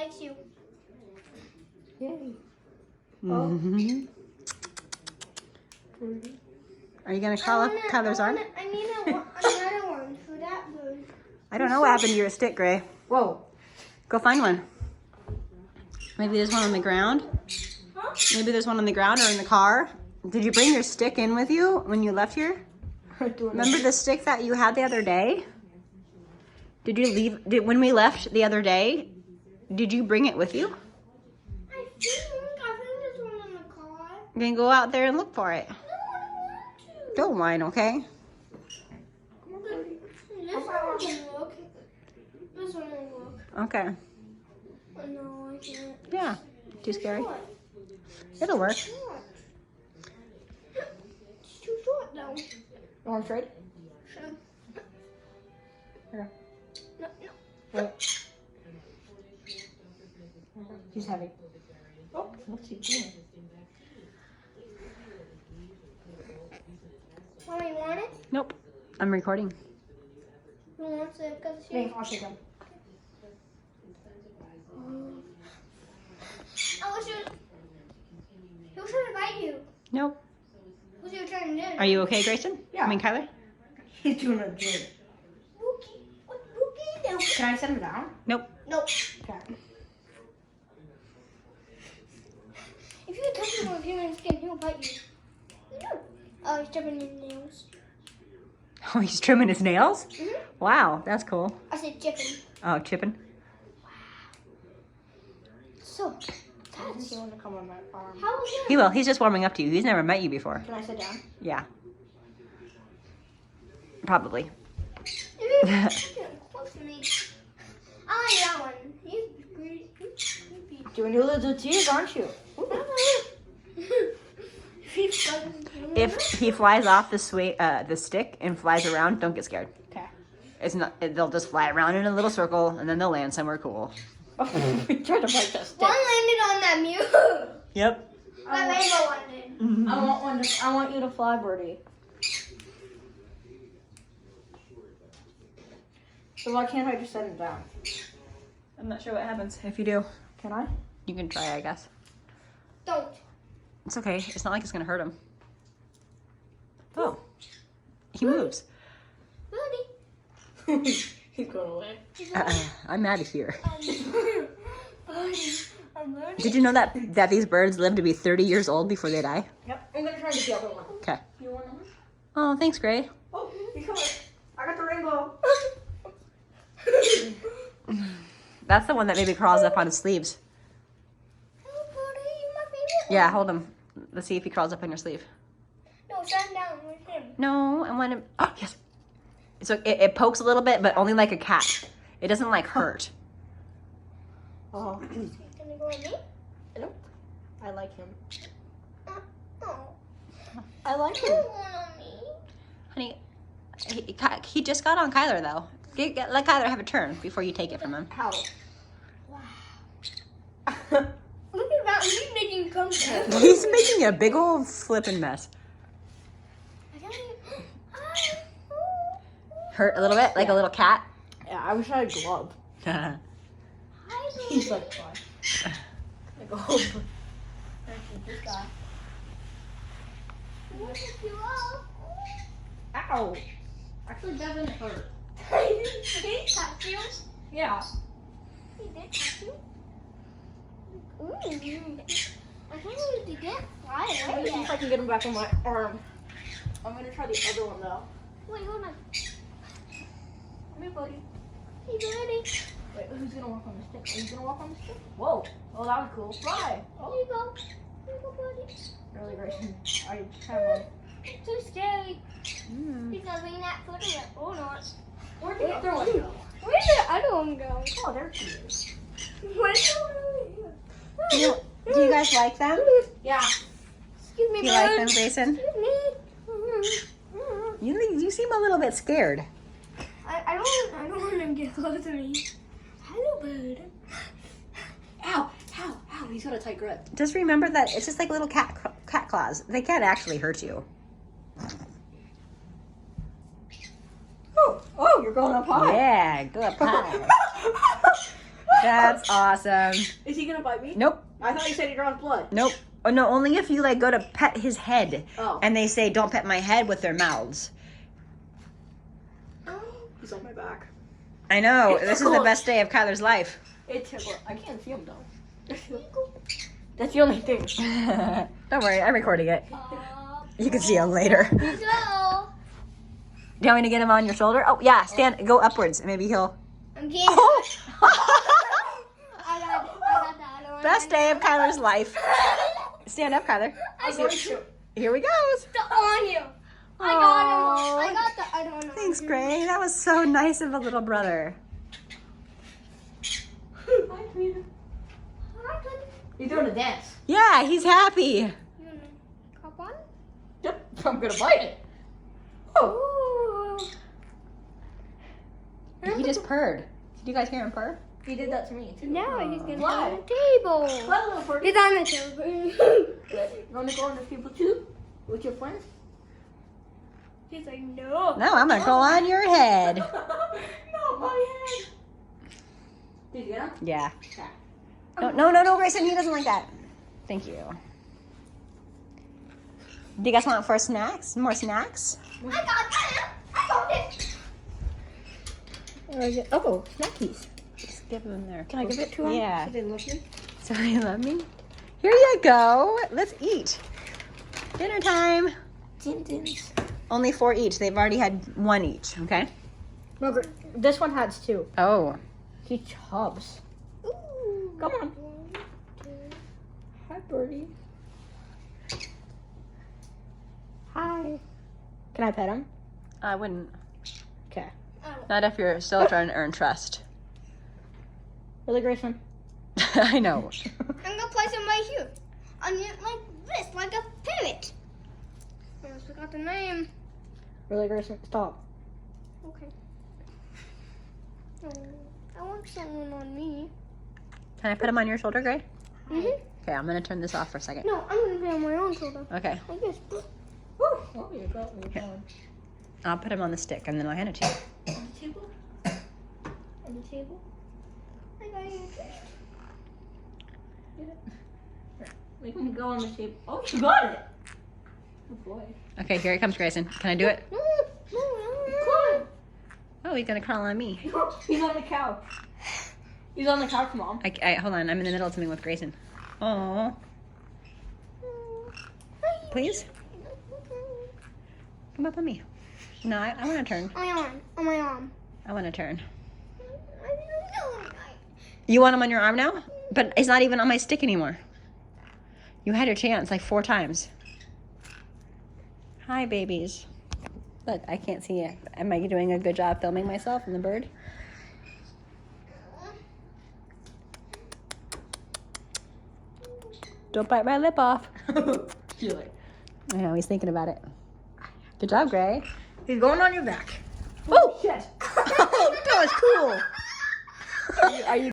likes you. Yay. Mm-hmm. Are you gonna call up Kyler's arm? I need another one for that bird. I don't know what happened to your stick, Gray. Whoa. Go find one. Maybe there's one on the ground. Huh? Maybe there's one on the ground or in the car. Did you bring your stick in with you when you left here? Remember the stick that you had the other day? Did you leave, when we left the other day, did you bring it with you? I think there's one in the car. Then go out there and look for it. No, I don't want to. Don't whine, okay? This one can look. This one will look. Okay. Oh, no, I can't. Yeah. Too scary? Short. It'll work. Short. It's too short though. You want to trade? Sure. Here. No. Wait. He's heavy. Oh, what's he doing? Mama, you want it? Nope. I'm recording. Who wants it? Because Thanks, I'll take him. He was trying to bite you. Nope. What's he trying to do? Are you okay, Grayson? Yeah. I mean, Kyler? He's doing a good. Bookie. What Bookie do? Can I set him down? Nope. Nope. Okay. If you touch him with human skin, he'll bite you. Oh, he's tripping his nails. Oh, he's trimming his nails? Mm-hmm. Wow, that's cool. I said chipping. Oh, chipping? So, I think he want to come on my arm. how was He will. He's just warming up to you. He's never met you before. Can I sit down? Yeah. Probably. You're getting close to me. I like that one. He's great. Doing your little tears, aren't you? If he flies off the stick and flies around, don't get scared. Okay. It's not. They'll just fly around in a little circle and then they'll land somewhere cool. He tried to bite the stick. One landed on that mule. Yep. That rainbow one did. I want one. I want you to fly, Birdie. So why can't I just set him down? I'm not sure what happens if you do. Can I? You can try, I guess. Don't. It's okay. It's not like it's gonna hurt him. Oh, he moves. Buddy. He's going away. I'm out of here. Buddy. I'm learning. Did you know that these birds live to be 30 years old before they die? Yep. I'm gonna try to get the other one. Okay. You want one? Oh, thanks, Gray. Oh, he's coming. I got the rainbow. That's the one that maybe crawls up on his sleeves. Oh, buddy, you're my favorite. Yeah, hold him. Let's see if he crawls up on your sleeve. No, stand down with him. No, I want him. Oh, yes. So it pokes a little bit, but only like a cat. It doesn't like hurt. Oh. Can you go with me? Nope. I like him. Oh. I like You him. don't want on me. Honey, he just got on Kyler though. Let Kyler have a turn before you take it from him. How? Wow. Look at that. He's making comeback. He's making a big old flipping mess. Hurt a little bit, like a little cat. Yeah, I wish I had a glove. He's like fine. Like a whole. This guy. Ow! Actually, doesn't hurt. He touched you? Yeah. He did touch you? Ooh. I can't believe he didn't fly Let me away see if I yet. can get him back on my arm. I'm gonna try the other one though. Wait, hold on. Come here, buddy. He's ready. Wait, who's gonna walk on the stick? Are you gonna walk on the stick? Whoa! Oh, that was cool. Fly! Here Oh, you go. Here you go, buddy. really great. I have one. Too scary. He's gonna bring that foot in. Oh, no. Where did the other one go? Where did the other one go? Oh, there she is. Where did the other Do you guys like them? Yeah. Excuse me, Do you like them, bird. Grayson? Excuse me. You seem a little bit scared. I don't want him to get close to me. Hello, bird. Ow! Ow! Ow! He's got a tight grip. Just remember that it's just like little cat claws. They can't actually hurt you. Oh! Oh! You're going up high. Yeah, go up high. That's awesome. Is he gonna bite me? Nope. I thought you said he draws blood. Nope. Oh no, only if you like go to pet his head. Oh. And they say don't pet my head with their mouths. He's on my back. I know. This is the best day of Kyler's life. It tickled. I can't see him though. That's the only thing. Don't worry, I'm recording it. You can see him later. Go. Do you want me to get him on your shoulder? Oh yeah, stand, go upwards. Maybe he'll. I'm getting Oh! I got the other one. Best day of Kyler's life. Stand up, Kyler. I got it. Here we goes. On you. I got him. I got the other one. Thanks, Gray. That was so nice of a little brother. Hi, Peter. He's doing a dance. Yeah, he's happy. You wanna cop on? Yep. I'm gonna bite it. Ooh. He just purred. Did you guys hear him purr? He did that to me too. Now he's gonna Why? go on the table. Hello, Ferdy. He's on the table. You wanna go on the table too? With your friends? He's like, no. No, I'm gonna go on your head. No, my head. Did you get him? Yeah. No, Grayson, he doesn't like that. Thank you. Do you guys want for snacks? More snacks? I got it. I got it. Oh, snackies. Just give them there. Can I give it to him? Yeah. So they love me? Sorry, you love me? Here you go. Let's eat. Dinner time. Din-dins. Only 4 each. They've already had 1 each, okay? No, this one has 2. Oh. He chubs. Ooh. Come on. Hi, Birdie. Hi. Can I pet him? I wouldn't. Okay. Not if you're still trying to earn trust. Really, Grayson? I know. I'm gonna place him right here. On it like this, like a parrot. I almost forgot the name. Really, Grayson? Stop. Okay. Oh, I want someone on me. Can I put him on your shoulder, Gray? Mhm. Okay, I'm gonna turn this off for a second. No, I'm gonna be on my own shoulder. Okay. Like this. Oh, you got me. Okay. I'll put him on the stick and then I'll hand it to you. On the table? On the table? I got you. We can go on the table. Oh, you got it. Oh, boy. Okay, here it comes, Grayson. Can I do it? No, no. Come Oh, he's gonna crawl on me. on. He's on the couch. He's on the couch, Mom. Hold on, I'm in the middle of something with Grayson. Oh, please? Come up on me. No, I want to turn. On my arm. On my arm. I want to turn. I don't know. You want him on your arm now? But it's not even on my stick anymore. You had your chance like 4 times. Hi, babies. Look, I can't see it. Am I doing a good job filming myself and the bird? Don't bite my lip off. You're like, I know, he's thinking about it. Good job, Gray. he's going on your back. Oh, Shit. that was cool. Are you